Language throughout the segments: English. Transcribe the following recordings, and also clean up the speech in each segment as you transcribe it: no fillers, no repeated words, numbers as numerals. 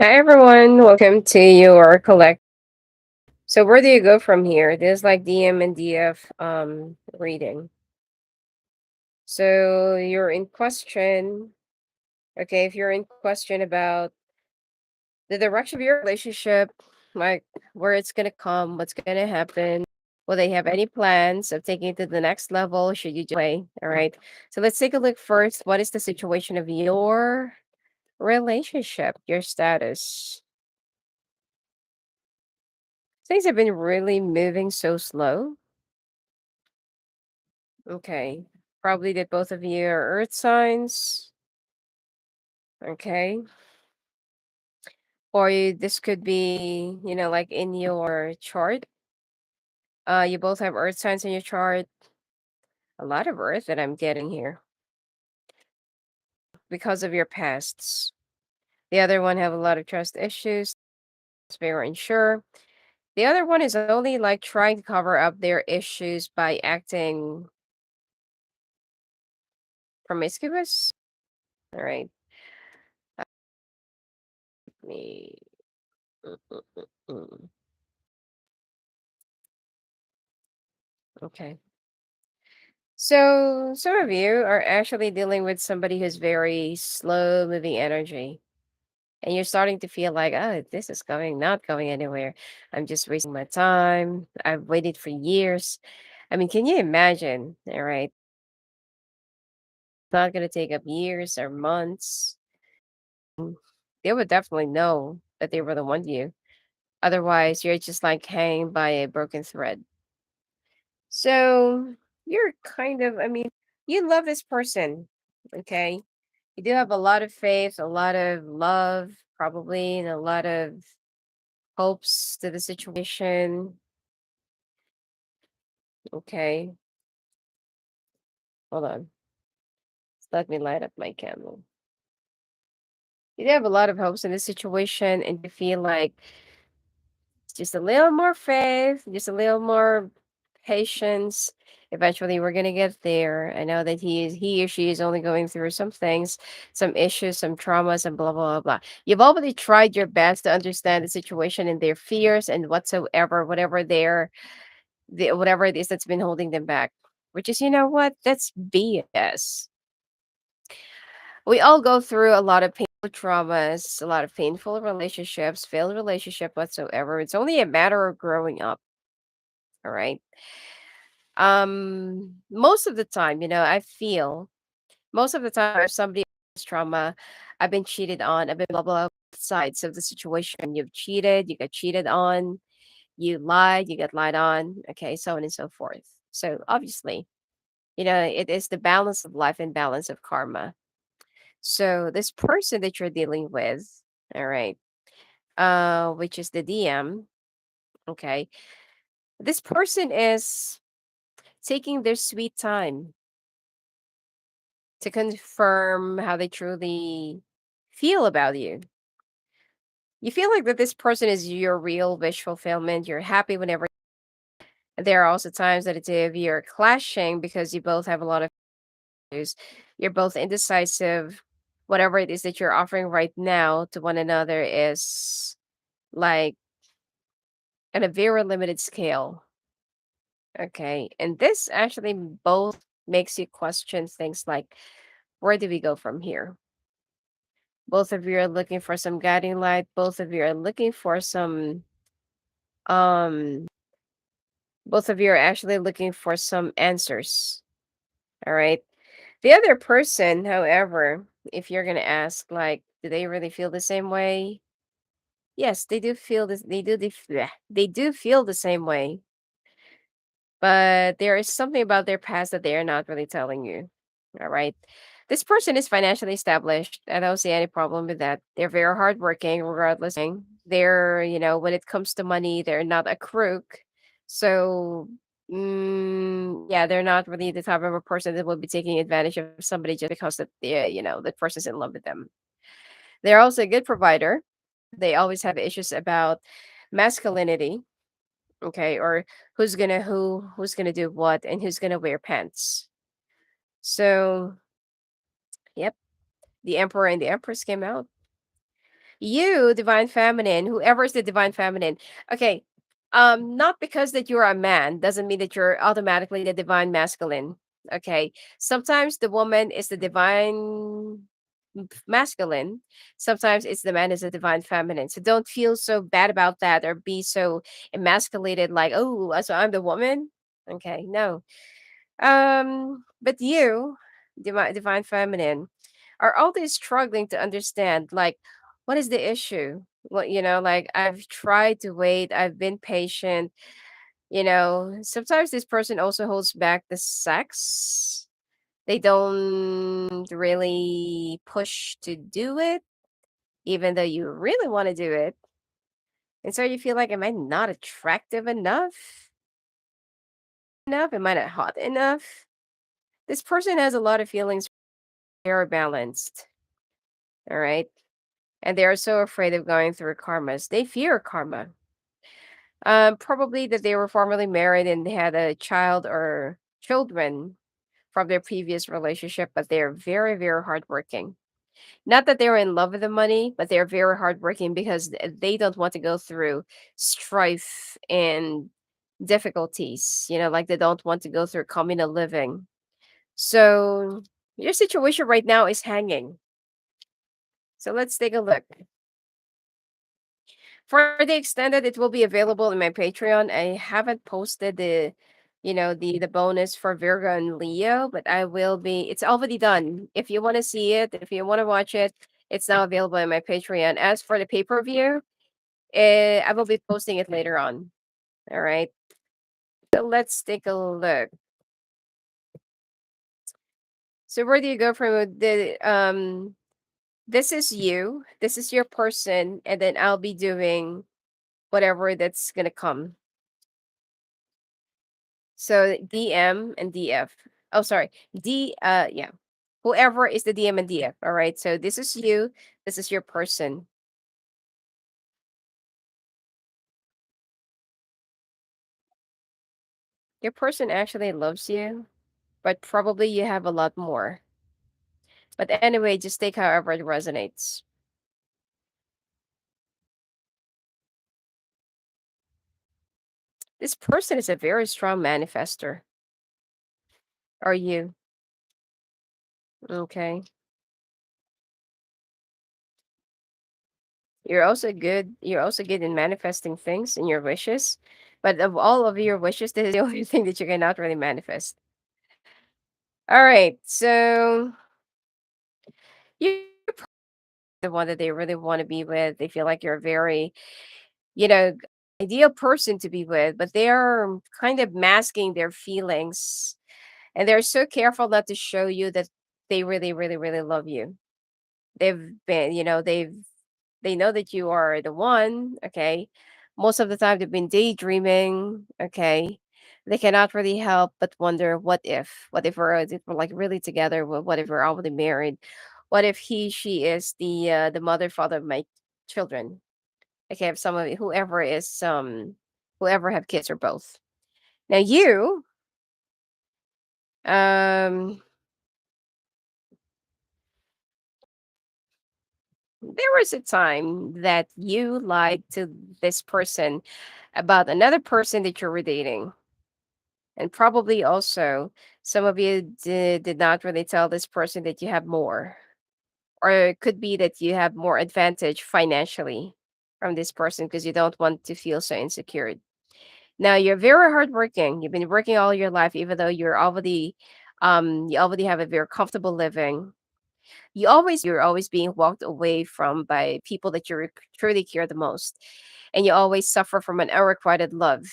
Hi everyone, welcome to your collect. So where do you go from here? This is like DM and DF reading. So you're in question. Okay, if you're in question about the direction of your relationship, like where it's gonna come, what's gonna happen, will they have any plans of taking it to the next level? Should you just play? All right. So let's take a look first. What is the situation of your relationship, your status? Things have been really moving so slow. Okay. Probably that both of you are earth signs. Okay. Or this could be, like in your chart. You both have earth signs in your chart. A lot of earth that I'm getting here because of your pasts. The other one have a lot of trust issues. It's very unsure. The other one is only like trying to cover up their issues by acting promiscuous. All right. Me. mm, mm, mm, mm. Okay. So some of you are actually dealing with somebody who's very slow moving energy. And you're starting to feel like, oh, this is not going anywhere. I'm just wasting my time. I've waited for years. I mean, can you imagine? All right. It's not going to take up years or months. They would definitely know that they really want you. Otherwise, you're just like hanging by a broken thread. So you're kind of, I mean, you love this person. Okay. You do have a lot of faith, a lot of love, probably, and a lot of hopes to the situation. Okay, hold on. Let me light up my candle. You do have a lot of hopes in this situation, and you feel like just a little more faith, just a little more patience. Eventually, we're gonna get there. I know that he or she is only going through some things, some issues, some traumas, and blah blah blah blah. You've already tried your best to understand the situation and their fears and whatsoever, whatever it is that's been holding them back. Which is, you know what? That's BS. We all go through a lot of painful traumas, a lot of painful relationships, failed relationship whatsoever. It's only a matter of growing up. All right. Most of the time, I feel most of the time if somebody has trauma, I've been cheated on, I've been blah blah sides of the situation. You've cheated, you got cheated on, you lied, you got lied on, okay, so on and so forth. So obviously, it is the balance of life and balance of karma. So this person that you're dealing with, all right, which is the DM, okay, this person is taking their sweet time to confirm how they truly feel about you. You feel like that this person is your real wish fulfillment. You're happy whenever. There are also times that it's if you're clashing because you both have a lot of issues. You're both indecisive. Whatever it is that you're offering right now to one another is like at a very limited scale. Okay. And this actually both makes you question things like, where do we go from here? Both of you are looking for some guiding light. Both of you are looking for some um both of you are actually looking for some answers. All right. The other person, however, if you're gonna ask, like, do they really feel the same way? Yes, they do feel this. They do feel the same way, but there is something about their past that they are not really telling you. All right. This person is financially established. I don't see any problem with that. They're very hardworking, regardless. They're, when it comes to money, they're not a crook. So, yeah, they're not really the type of a person that will be taking advantage of somebody just because that the person's in love with them. They're also a good provider. They always have issues about masculinity, okay, or who's gonna do what and who's gonna wear pants. So, yep, the emperor and the empress came out. You, divine feminine, whoever is the divine feminine. Okay. Not because that you're a man doesn't mean that you're automatically the divine masculine. Okay. Sometimes the woman is the divine masculine. Sometimes it's the man is the divine feminine. So don't feel so bad about that or be so emasculated like, oh, so I'm the woman. Okay, no. But you, divine feminine, are always struggling to understand like what is the issue? What like I've tried to wait, I've been patient. Sometimes this person also holds back the sex. They don't really push to do it, even though you really want to do it. And so you feel like, am I not attractive enough? Am I not hot enough? This person has a lot of feelings. They are balanced. All right. And they are so afraid of going through karmas. They fear karma. Probably that they were formerly married and they had a child or children from their previous relationship, but they're very, very hardworking. Not that they're in love with the money, but they're very hardworking because they don't want to go through strife and difficulties. Like they don't want to go through communal living. So your situation right now is hanging. So let's take a look. For the extended, it will be available in my Patreon. I haven't posted the bonus for Virgo and Leo, but I will be. It's already done. If you want to see it, if you want to watch it, it's now available in my Patreon. As for the pay per view, I will be posting it later on. All right. So let's take a look. So where do you go from the? This is you. This is your person, and then I'll be doing whatever that's gonna come. So DM and DF. Oh, sorry. Yeah. Whoever is the DM and DF. All right. So this is you. This is your person. Your person actually loves you, but probably you have a lot more. But anyway, just take however it resonates. This person is a very strong manifester. Are you? Okay. You're also good in manifesting things in your wishes. But of all of your wishes, this is the only thing that you cannot really manifest. All right. So you the one that they really want to be with. They feel like you're a very, you know, ideal person to be with, but they are kind of masking their feelings and they're so careful not to show you that they really, really, really love you. They've been, they know that you are the one, okay? Most of the time they've been daydreaming, okay? They cannot really help but wonder what if we're like really together, what if we're already married? What if she is the mother father of my children? Okay, if some of whoever have kids or both. Now you um there was a time that you lied to this person about another person that you were dating. And probably also some of you did not really tell this person that you have more. Or it could be that you have more advantage financially from this person because you don't want to feel so insecure. Now you're very hardworking. You've been working all your life, even though you already have a very comfortable living. You're always being walked away from by people that truly care the most, and you always suffer from an unrequited love.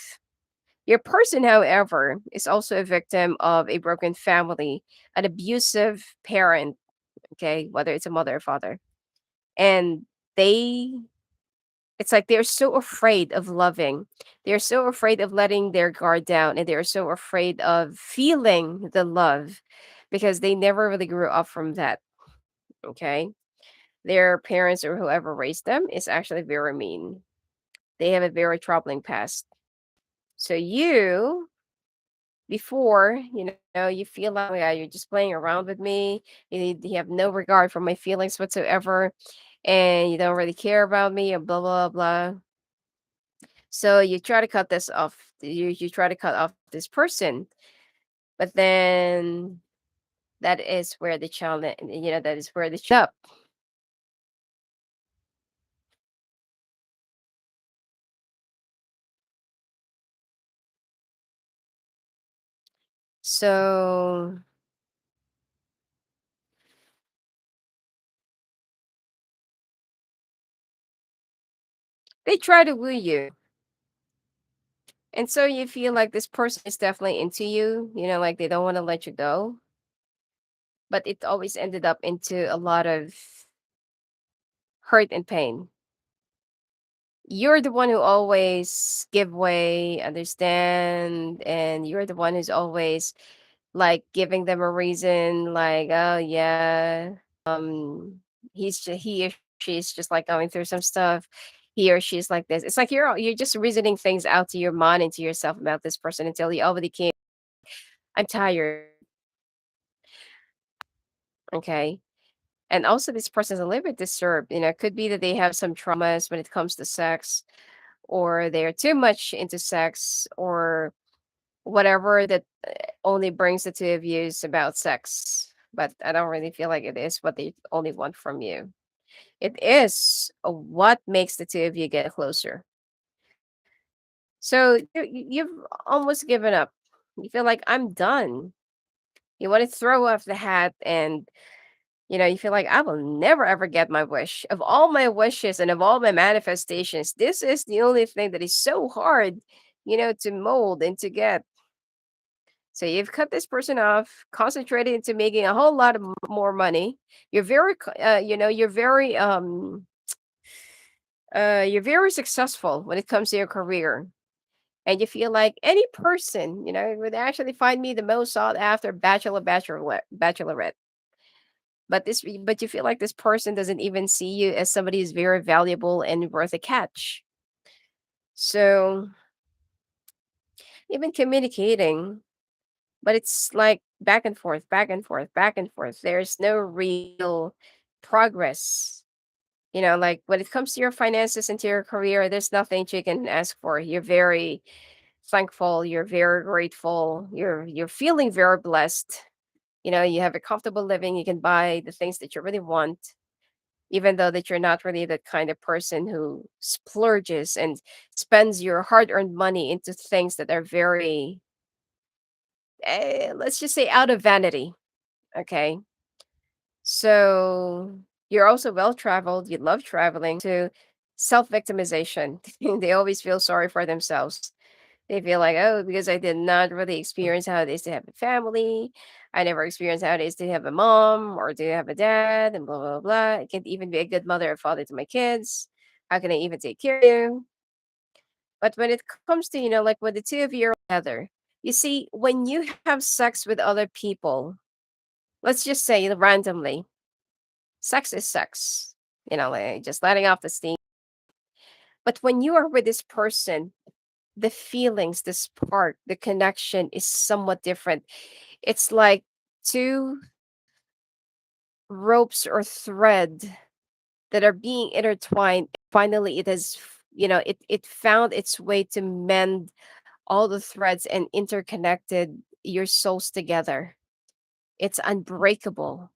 Your person, however, is also a victim of a broken family, an abusive parent, okay, whether it's a mother or father. And they it's like they're so afraid of loving. They're so afraid of letting their guard down and they're so afraid of feeling the love because they never really grew up from that, okay? Their parents or whoever raised them is actually very mean. They have a very troubling past. So you before, you feel like, "Oh, yeah, you're just playing around with me. You have no regard for my feelings whatsoever." and you don't really care about me, and blah blah blah. So you try to cut this off. You try to cut off this person, but then that is where the challenge, that is where the up. So they try to woo you. And so you feel like this person is definitely into you, like they don't want to let you go. But it always ended up into a lot of hurt and pain. You're the one who always give way, understand, and you're the one who's always like giving them a reason, like, oh yeah, he or she's just like going through some stuff. He or she's like this. It's like you're just reasoning things out to your mind and to yourself about this person until you already came. I'm tired. Okay. And also this person's a little bit disturbed. It could be that they have some traumas when it comes to sex, or they're too much into sex, or whatever that only brings the two of you is about sex. But I don't really feel like it is what they only want from you. It is what makes the two of you get closer. So you've almost given up. You feel like I'm done. You want to throw off the hat, and you feel like I will never ever get my wish. Of all my wishes and of all my manifestations, this is the only thing that is so hard, to mold and to get. So you've cut this person off, concentrated into making a whole lot of more money. You're very, you're very successful when it comes to your career, and you feel like any person, would actually find me the most sought after bachelorette. But you feel like this person doesn't even see you as somebody who's very valuable and worth a catch. So you've been communicating, but it's like back and forth, back and forth, back and forth. There's no real progress. Like when it comes to your finances and to your career, there's nothing you can ask for. You're very thankful, you're very grateful, you're feeling very blessed. You have a comfortable living, you can buy the things that you really want, even though that you're not really the kind of person who splurges and spends your hard-earned money into things that are very, let's just say, out of vanity. Okay. So you're also well traveled, you love traveling, to self-victimization. They always feel sorry for themselves. They feel like, oh, because I did not really experience how it is to have a family. I never experienced how it is to have a mom or to have a dad, and blah blah blah. I can't even be a good mother or father to my kids. How can I even take care of you? But when it comes to, like when the two of you are together, you see, when you have sex with other people, let's just say randomly, sex is sex, like just letting off the steam. But when you are with this person, the feelings, the spark, the connection is somewhat different. It's like two ropes or thread that are being intertwined. Finally, it has, it found its way to mend all the threads and interconnected your souls together. It's unbreakable.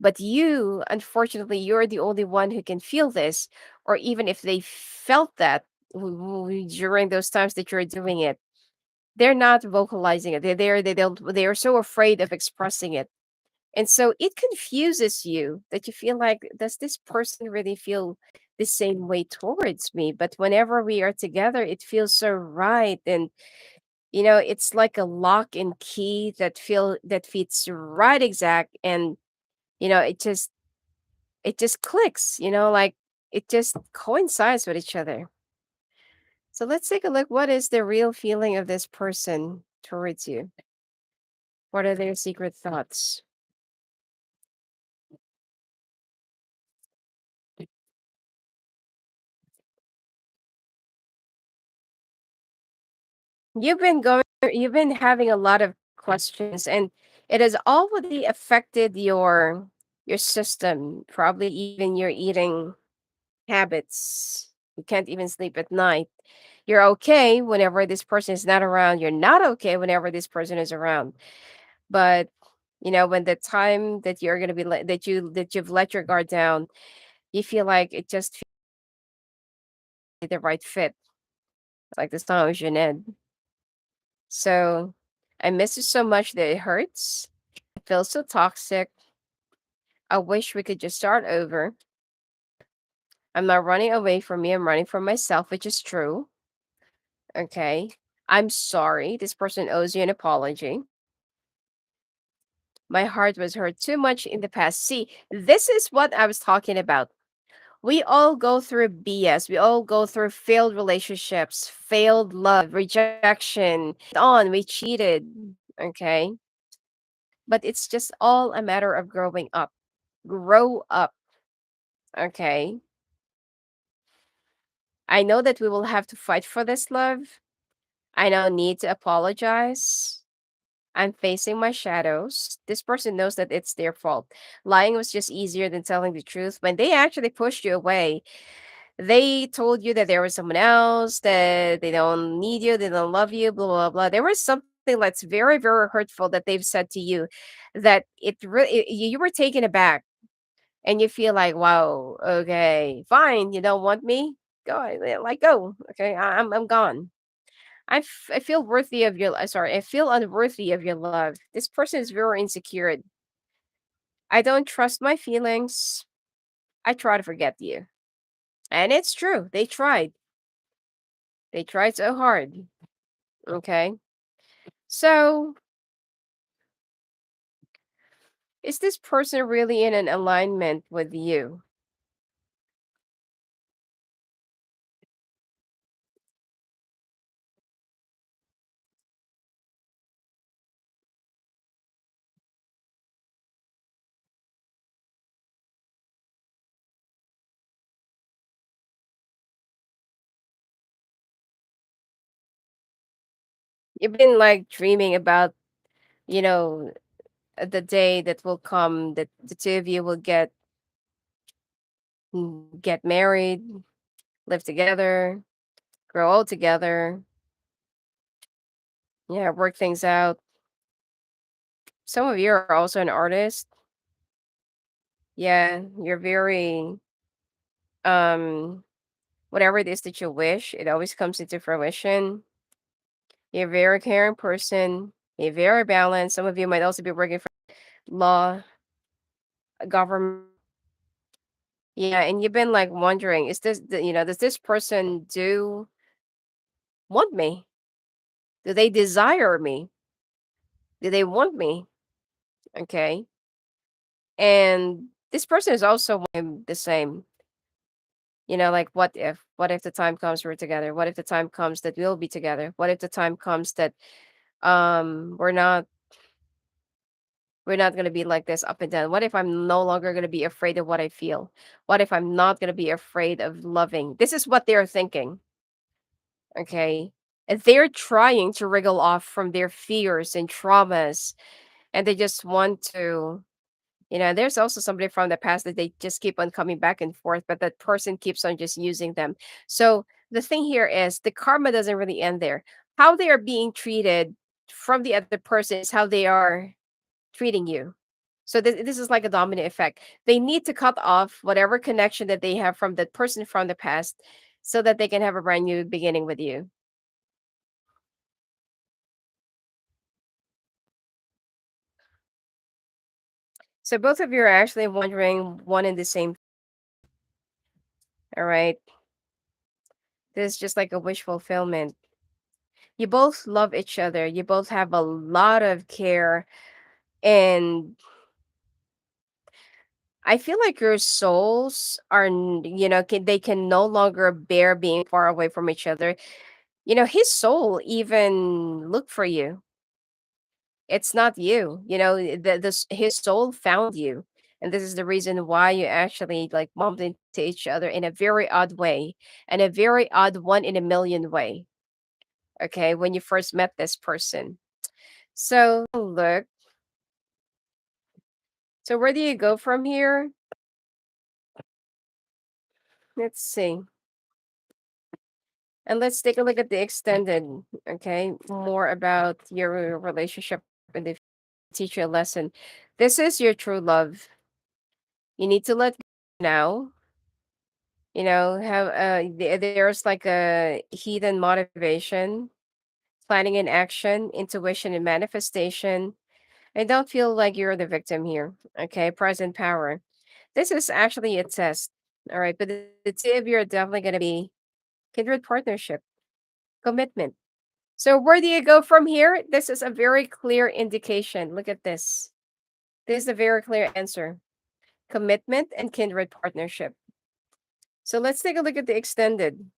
But you, unfortunately, you're the only one who can feel this, or even if they felt that during those times that you're doing it, they're not vocalizing it. They are so afraid of expressing it. And so it confuses you that you feel like, does this person really feel the same way towards me? But whenever we are together, it feels so right. And it's like a lock and key that fits right exact. And it just clicks, like it just coincides with each other. So let's take a look. What is the real feeling of this person towards you? What are their secret thoughts? You've been having a lot of questions, and it has already affected your your system, probably even your eating habits. You can't even sleep at night. You're okay whenever this person is not around. You're not okay whenever this person is around. But when the time that you're gonna be that you've let your guard down, you feel like it just feels the right fit. Like the song of Jeanette. So I miss you so much that it hurts. I feel so toxic. I wish we could just start over. I'm not running away from me. I'm running from myself, which is true. Okay. I'm sorry. This person owes you an apology. My heart was hurt too much in the past. See, this is what I was talking about. We all go through BS. We all go through failed relationships, failed love, rejection. We cheated. Okay. But it's just all a matter of growing up. Grow up. Okay. I know that we will have to fight for this love. I now need to apologize. I'm facing my shadows. This person knows that it's their fault. Lying was just easier than telling the truth. When they actually pushed you away, they told you that there was someone else, that they don't need you, they don't love you, blah, blah, blah. There was something that's very, very hurtful that they've said to you that you were taken aback and you feel like, wow, okay, fine. You don't want me? Go, like, go. Okay, I'm gone. I feel worthy of your sorry, I feel unworthy of your love. This person is very insecure. I don't trust my feelings. I try to forget you. And it's true. They tried. They tried so hard. Okay. So, is this person really in an alignment with you? You've been like dreaming about, you know, the day that will come that the two of you will get married, live together, grow old together, yeah, work things out. Some of you are also an artist. Yeah, you're very um whatever it is that you wish, it always comes into fruition. You're a very caring person. You're very balanced. Some of you might also be working for law, government. Yeah, and you've been like wondering, does this person do want me? Do they desire me? Do they want me? Okay. And this person is also the same. Like what if the time comes we're together? What if the time comes that we'll be together? What if the time comes that we're not going to be like this up and down? What if I'm no longer going to be afraid of what I feel? What if I'm not going to be afraid of loving? This is what they're thinking, okay? And they're trying to wriggle off from their fears and traumas, and they just want to. There's also somebody from the past that they just keep on coming back and forth, but that person keeps on just using them. So the thing here is the karma doesn't really end there. How they are being treated from the other person is how they are treating you. So this is like a domino effect. They need to cut off whatever connection that they have from that person from the past so that they can have a brand new beginning with you. So both of you are actually wondering one and the same. All right. This is just like a wish fulfillment. You both love each other. You both have a lot of care. And I feel like your souls they can no longer bear being far away from each other. His soul even looked for you. It's not you. His soul found you. And this is the reason why you actually like bumped into each other in a very odd way, and a very odd one in a million way. Okay, when you first met this person. So look, So where do you go from here? Let's see. And let's take a look at the extended, okay? More about your relationship and the teach you a lesson. This is your true love. You need to let go now. Have there's like a hidden motivation, planning and action, intuition and manifestation. And don't feel like you're the victim here. Okay, present power. This is actually a test. All right, but the two of you are definitely gonna be kindred partnership, commitment. So where do you go from here? This is a very clear indication. Look at this. This is a very clear answer. Commitment and kindred partnership. So let's take a look at the extended.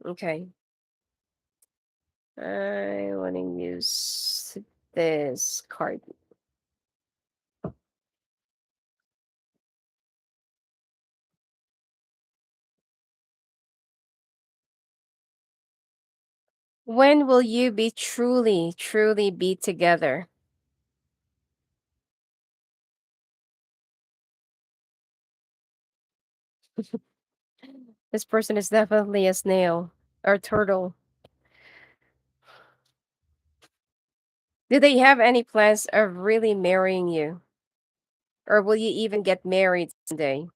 Okay. I want to use this card. When will you be truly, truly be together? This person is definitely a snail or turtle. Do they have any plans of really marrying you? Or will you even get married someday?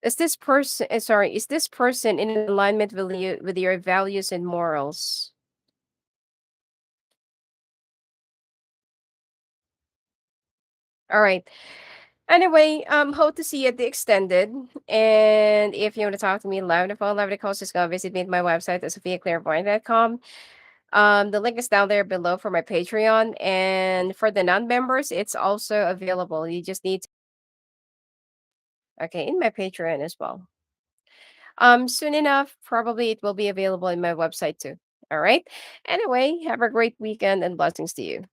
Is this person in alignment with your values and morals? All right. Anyway, hope to see you at the extended. And if you want to talk to me live on the phone, live on the calls, just go visit me at my website at sophiaclairvoyant.com. The link is down there below for my Patreon. And for the non-members, it's also available. You just need to, okay, in my Patreon as well. Soon enough, probably it will be available in my website too. All right. Anyway, have a great weekend and blessings to you.